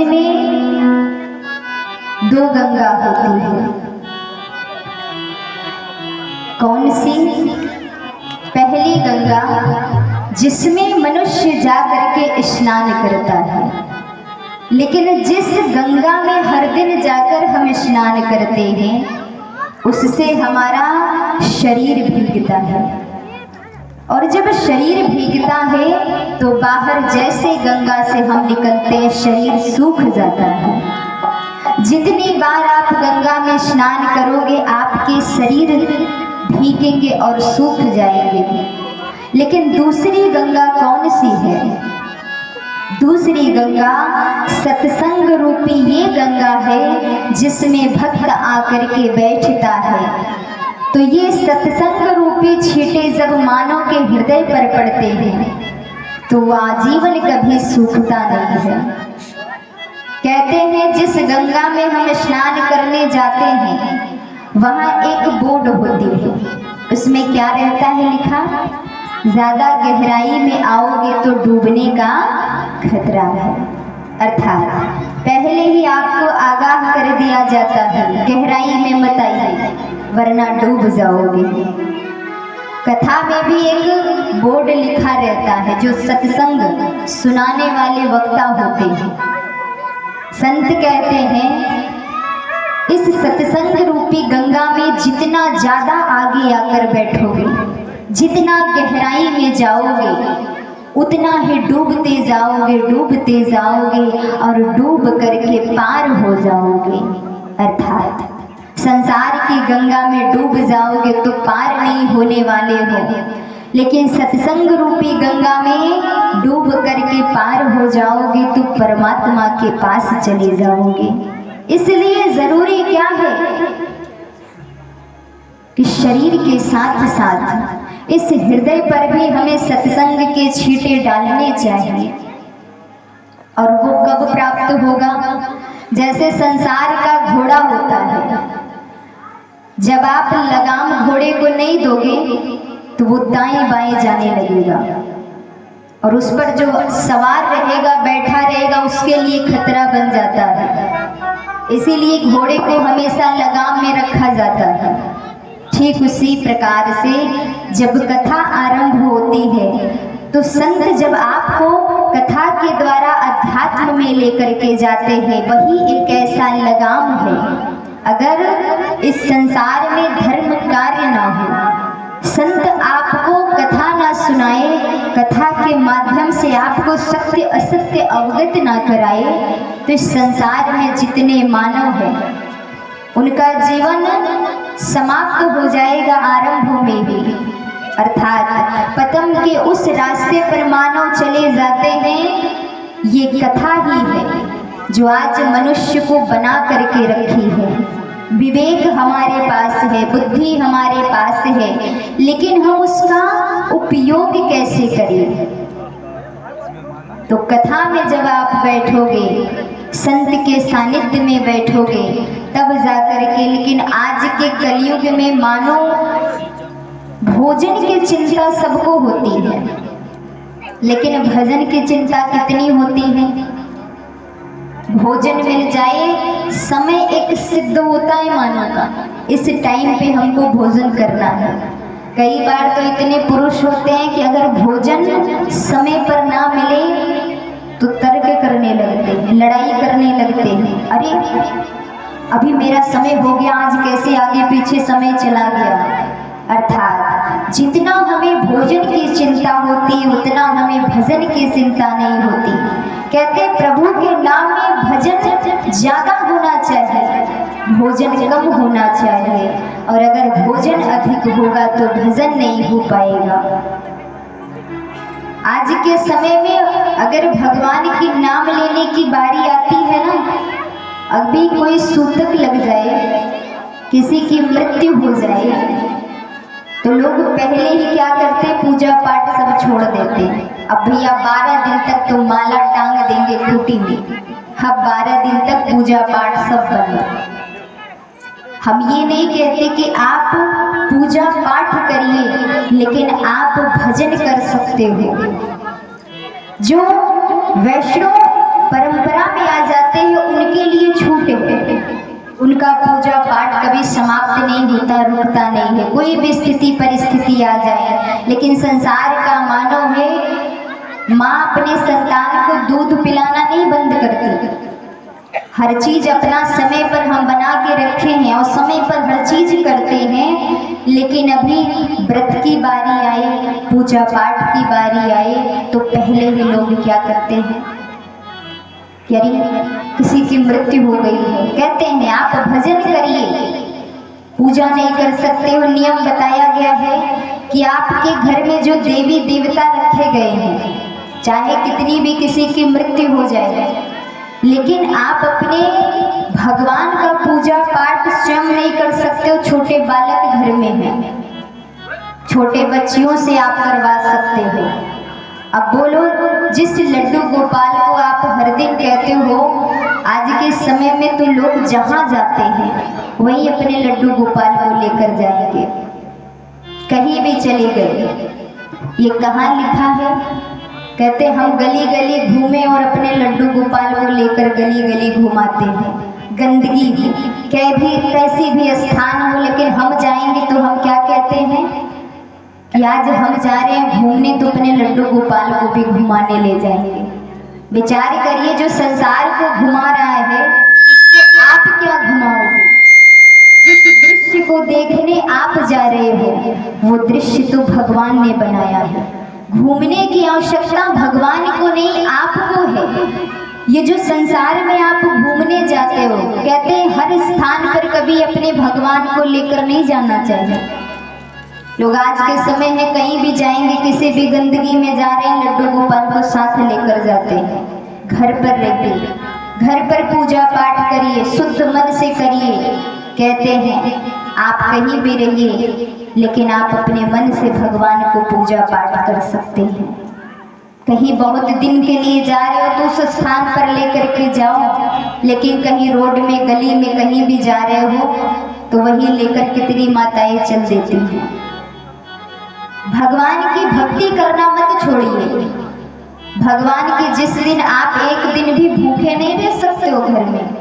में दो गंगा होती है। कौन सी? पहली गंगा जिसमें मनुष्य जा करके स्नान करता है, लेकिन जिस गंगा में हर दिन जाकर हम स्नान करते हैं उससे हमारा शरीर भीगता है, और जब शरीर भीगता है तो बाहर जैसे गंगा से हम निकलते हैं शरीर सूख जाता है। जितनी बार आप गंगा में स्नान करोगे आपके शरीर भीगेंगे और सूख जाएंगे। लेकिन दूसरी गंगा कौन सी है? दूसरी गंगा सत्संग रूपी ये गंगा है जिसमें भक्त आकर के बैठता है। तो ये सत्संग रूपी छींटे जब मानव के हृदय पर पड़ते हैं तो वह आजीवन कभी सूखता नहीं है। कहते हैं जिस गंगा में हम स्नान करने जाते हैं वहाँ एक बोर्ड होती है, उसमें क्या रहता है लिखा? ज़्यादा गहराई में आओगे तो डूबने का खतरा है। अर्थात पहले ही आपको आगाह कर दिया जाता है गहराई में मत आइए वरना डूब जाओगे। कथा में भी एक बोर्ड लिखा रहता है जो सत्संग सुनाने वाले वक्ता होते हैं। संत कहते हैं इस सत्संग रूपी गंगा में जितना ज़्यादा आगे आकर बैठोगे, जितना गहराई में जाओगे, उतना ही डूबते जाओगे और डूब करके पार हो जाओगे। अर्थात संसार की गंगा में डूब जाओगे तो पार नहीं होने वाले हो, लेकिन सत्संग रूपी गंगा में डूब करके पार हो जाओगे तो परमात्मा के पास चले जाओगे। इसलिए जरूरी क्या है कि शरीर के साथ साथ इस हृदय पर भी हमें सत्संग के छींटे डालने चाहिए। और वो कब प्राप्त होगा? जैसे संसार का घोड़ा होता है, जब आप लगाम घोड़े को नहीं दोगे तो वो दाएं बाएं जाने लगेगा, और उस पर जो सवार रहेगा बैठा रहेगा उसके लिए खतरा बन जाता है। इसीलिए घोड़े को हमेशा लगाम में रखा जाता है। ठीक उसी प्रकार से जब कथा आरंभ होती है तो संत जब आपको कथा के द्वारा अध्यात्म में लेकर के जाते हैं, वही एक ऐसा लगाम है। अगर इस संसार में धर्म कार्य ना हो, संत आपको कथा ना सुनाए, कथा के माध्यम से आपको सत्य असत्य अवगत ना कराए, तो इस संसार में जितने मानव हैं उनका जीवन समाप्त हो जाएगा आरंभ में ही। अर्थात पतन के उस रास्ते पर मानव चले जाते हैं। ये कथा ही है जो आज मनुष्य को बना करके रखी है। विवेक हमारे पास है, बुद्धि हमारे पास है, लेकिन हम उसका उपयोग कैसे करें? तो कथा में जब आप बैठोगे, संत के सानिध्य में बैठोगे, तब जाकर के। लेकिन आज के कलयुग में मानो भोजन की चिंता सबको होती है, लेकिन भजन की चिंता कितनी होती है? भोजन मिल जाए, समय एक सिद्ध होता है मानव का, इस टाइम पे हमको भोजन करना है। कई बार तो इतने पुरुष होते हैं कि अगर भोजन समय पर ना मिले तो तर्क करने लगते हैं, लड़ाई करने लगते हैं। अरे अभी मेरा समय हो गया, आज कैसे आगे पीछे समय चला गया। अर्थात जितना हमें भोजन की चिंता होती उतना हमें भजन की चिंता नहीं होती। कहते प्रभु के नाम में भजन ज्यादा होना चाहिए, भोजन कम होना चाहिए। और अगर भोजन अधिक होगा तो भजन नहीं हो पाएगा। आज के समय में अगर भगवान की नाम लेने की बारी आती है ना, अभी कोई सूतक लग जाए, किसी की मृत्यु हो जाए, तो लोग पहले ही क्या करते? पूजा पाठ सब छोड़ देते। अब भैया 12 दिन तक तो माला टांग देंगे खूंटी में, अब 12 दिन तक पूजा पाठ सब बंद। हम ये नहीं कहते कि आप पूजा पाठ करिए, लेकिन आप भजन कर सकते हो। जो वैष्णव परंपरा में आ जाते हैं उनके लिए छूट है। उनका पूजा पाठ कभी समाप्त नहीं होता, रुकता नहीं है, कोई भी स्थिति परिस्थिति आ जाए। लेकिन संसार का मानव है, माँ अपने संतान को दूध पिलाना नहीं बंद करती। हर चीज अपना समय पर हम बना के रखे हैं और समय पर हर चीज करते हैं। लेकिन अभी व्रत की बारी आए, पूजा पाठ की बारी आए तो पहले ही लोग क्या करते हैं, यानी किसी की मृत्यु हो गई है, कहते हैं आप भजन करिए, पूजा नहीं कर सकते हो। नियम बताया गया है कि आपके घर में जो देवी देवता रखे गए हैं, चाहे कितनी भी किसी की मृत्यु हो जाए, लेकिन आप अपने भगवान का पूजा पाठ स्वयं नहीं कर सकते हो। छोटे बालक घर में हैं, छोटे बच्चियों से आप करवा सकते हो। अब बोलो, जिस लड्डू गोपाल को आप हर दिन कहते हो, आज के समय में तो लोग जहाँ जाते हैं वहीं अपने लड्डू गोपाल को लेकर जाएंगे। कहीं भी चले गए, ये कहाँ लिखा है? कहते हम गली गली घूमे और अपने लड्डू गोपाल को लेकर गली गली घुमाते हैं। गंदगी कैसी भी स्थान हो, लेकिन हम जाएंगे तो हम क्या कहते हैं कि आज हम जा रहे हैं घूमने, तो अपने लड्डू गोपाल को भी घुमाने ले जाएंगे। विचार करिए, जो संसार को घुमा रहा है इसको आप क्या घुमाओगे? जिस दृश्य को देखने आप जा रहे हो वो दृश्य तो भगवान ने बनाया है। घूमने की आवश्यकता भगवान को नहीं, आपको है। ये जो संसार में आप घूमने जाते हो, कहते हैं हर स्थान पर कभी अपने भगवान को लेकर नहीं जाना चाहिए। लोग आज के समय है कहीं भी जाएंगे, किसी भी गंदगी में जा रहे हैं, लड्डू गोपाल को साथ लेकर जाते हैं। घर पर रहिए, घर पर पूजा पाठ करिए, शुद्ध मन से करिए। कहते हैं आप कहीं भी रहिए, लेकिन आप अपने मन से भगवान को पूजा पाठ कर सकते हैं। कहीं बहुत दिन के लिए जा रहे हो तो उस स्थान पर लेकर के जाओ, लेकिन कहीं रोड में गली में कहीं भी जा रहे हो तो वहीं लेकर कितनी माताएं चल देती हैं। भगवान की भक्ति करना मत छोड़िए। भगवान के जिस दिन आप एक दिन भी भूखे नहीं रह सकते हो घर में,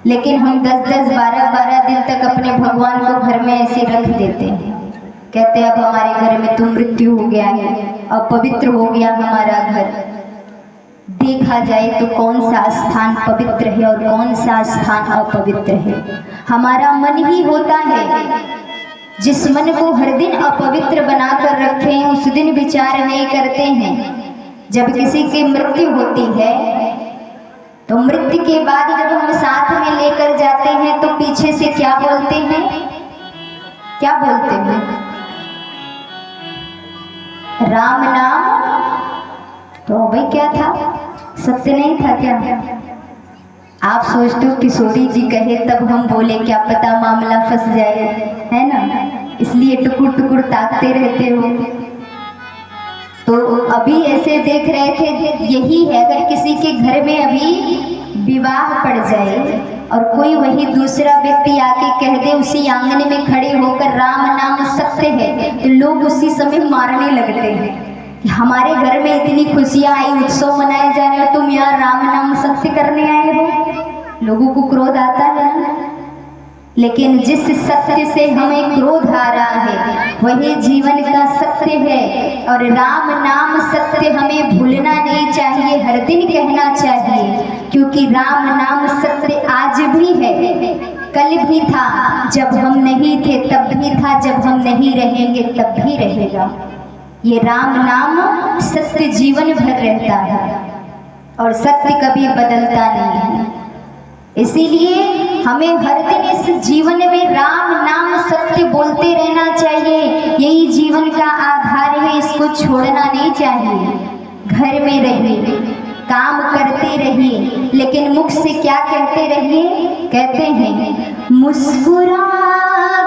लेकिन हम 10-10, 12-12 दिन तक अपने भगवान को घर में ऐसे रख देते हैं। कहते हैं अब हमारे घर में तो मृत्यु हो गया है, अब पवित्र हो गया हमारा घर। देखा जाए तो कौन सा स्थान पवित्र है और कौन सा स्थान अपवित्र है? हमारा मन ही होता है। जिस मन को हर दिन अपवित्र बनाकर रखे हैं उस दिन विचार नहीं करते हैं। जब किसी की मृत्यु होती है तो मृत्यु के बाद जब हम साथ में लेकर जाते हैं तो पीछे से क्या बोलते हैं? क्या बोलते हैं? राम नाम। तो भाई क्या था? सत्य नहीं था क्या? आप सोचते हो किशोरी जी कहे तब हम बोले, क्या पता मामला फंस जाए, है ना? इसलिए टुकुर टुकुर ताकते रहते हो। तो अभी ऐसे देख रहे थे, यही है अगर किसी के घर में अभी विवाह पड़ जाए और कोई वही दूसरा व्यक्ति आके कह दे उसी आंगन में खड़े होकर राम नाम सत्य है, तो लोग उसी समय मारने लगते हैं कि हमारे घर में इतनी खुशियां आई, उत्सव मनाए जा रहे हो, तुम यहाँ राम नाम सत्य करने आए हो। लोगों को क्रोध आता है ना। लेकिन जिस सत्य से हमें क्रोध आ रहा है वही जीवन का सत्य है। और राम नाम सत्य हमें भूलना नहीं चाहिए, हर दिन कहना चाहिए, क्योंकि राम नाम सत्य आज भी है, कल भी था, जब हम नहीं थे तब भी था, जब हम नहीं रहेंगे तब भी रहेगा। ये राम नाम सत्य जीवन भर रहता है और सत्य कभी बदलता नहीं है। इसीलिए हमें हर दिन इस जीवन में राम नाम सत्य बोलते रहना चाहिए। यही जीवन का आधार है, इसको छोड़ना नहीं चाहिए। घर में रहिए, काम करते रहिए, लेकिन मुख से क्या कहते रहिए? कहते हैं मुस्कुरा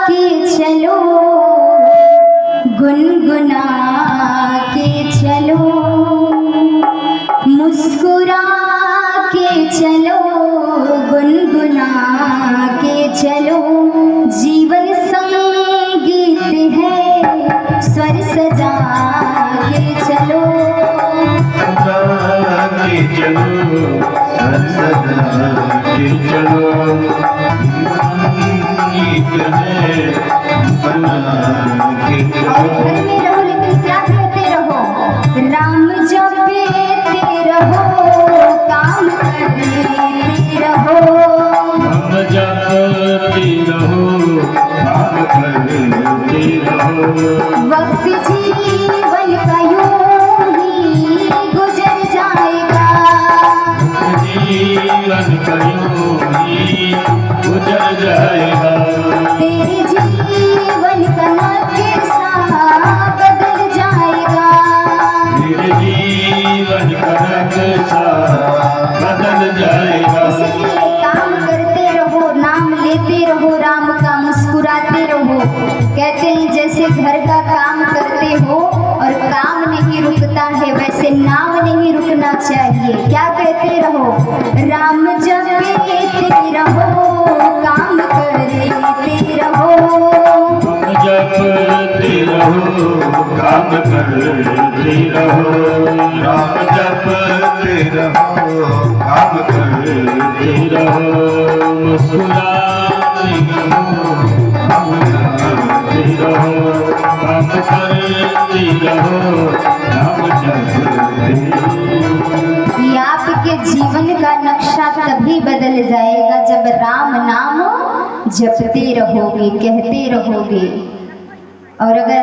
के चलो, गुनगुना के चलो, मुस्कुरा के चलो, गुनगुना के चलो। जीवन संगीत है, स्वर सजा के चलो, सजा के चलो, स्वर सजा के चलो गीत है बना के और चलो। घर में रहो लेकिन क्या कहते रहो? राम जपते रहो, काम करते रहो। हम जपते रहो, काम करते रहो। वक्त जीवन का यूं ही गुजर जाएगा, जीवन का यूं ही गुजर जाएगा। तेरे जीवन का नक्शा बदल जाएगा। मेरे जीवन का नक्शा बदल जाएगा। इसलिए काम करते रहो, नाम लेते रहो, राम का मुस्कुराते रहो। कहते हैं जैसे घर का काम करते हो और काम नहीं रुकता है, वैसे नाम नहीं रुकना चाहिए। क्या कहते रहो? राम जपते रहो, काम करते रहो। हम जपते रहो, काम करते रहो। राम जपते रहो, काम करते रहो। मुस्कुराते रहो, हम जपते रहो, काम करते रहो, हम जपते रहो। ये आपके जीवन का नक्शा तभी बदल जाएगा जब राम नाम जपते रहोगे, कहते रहोगे। और अगर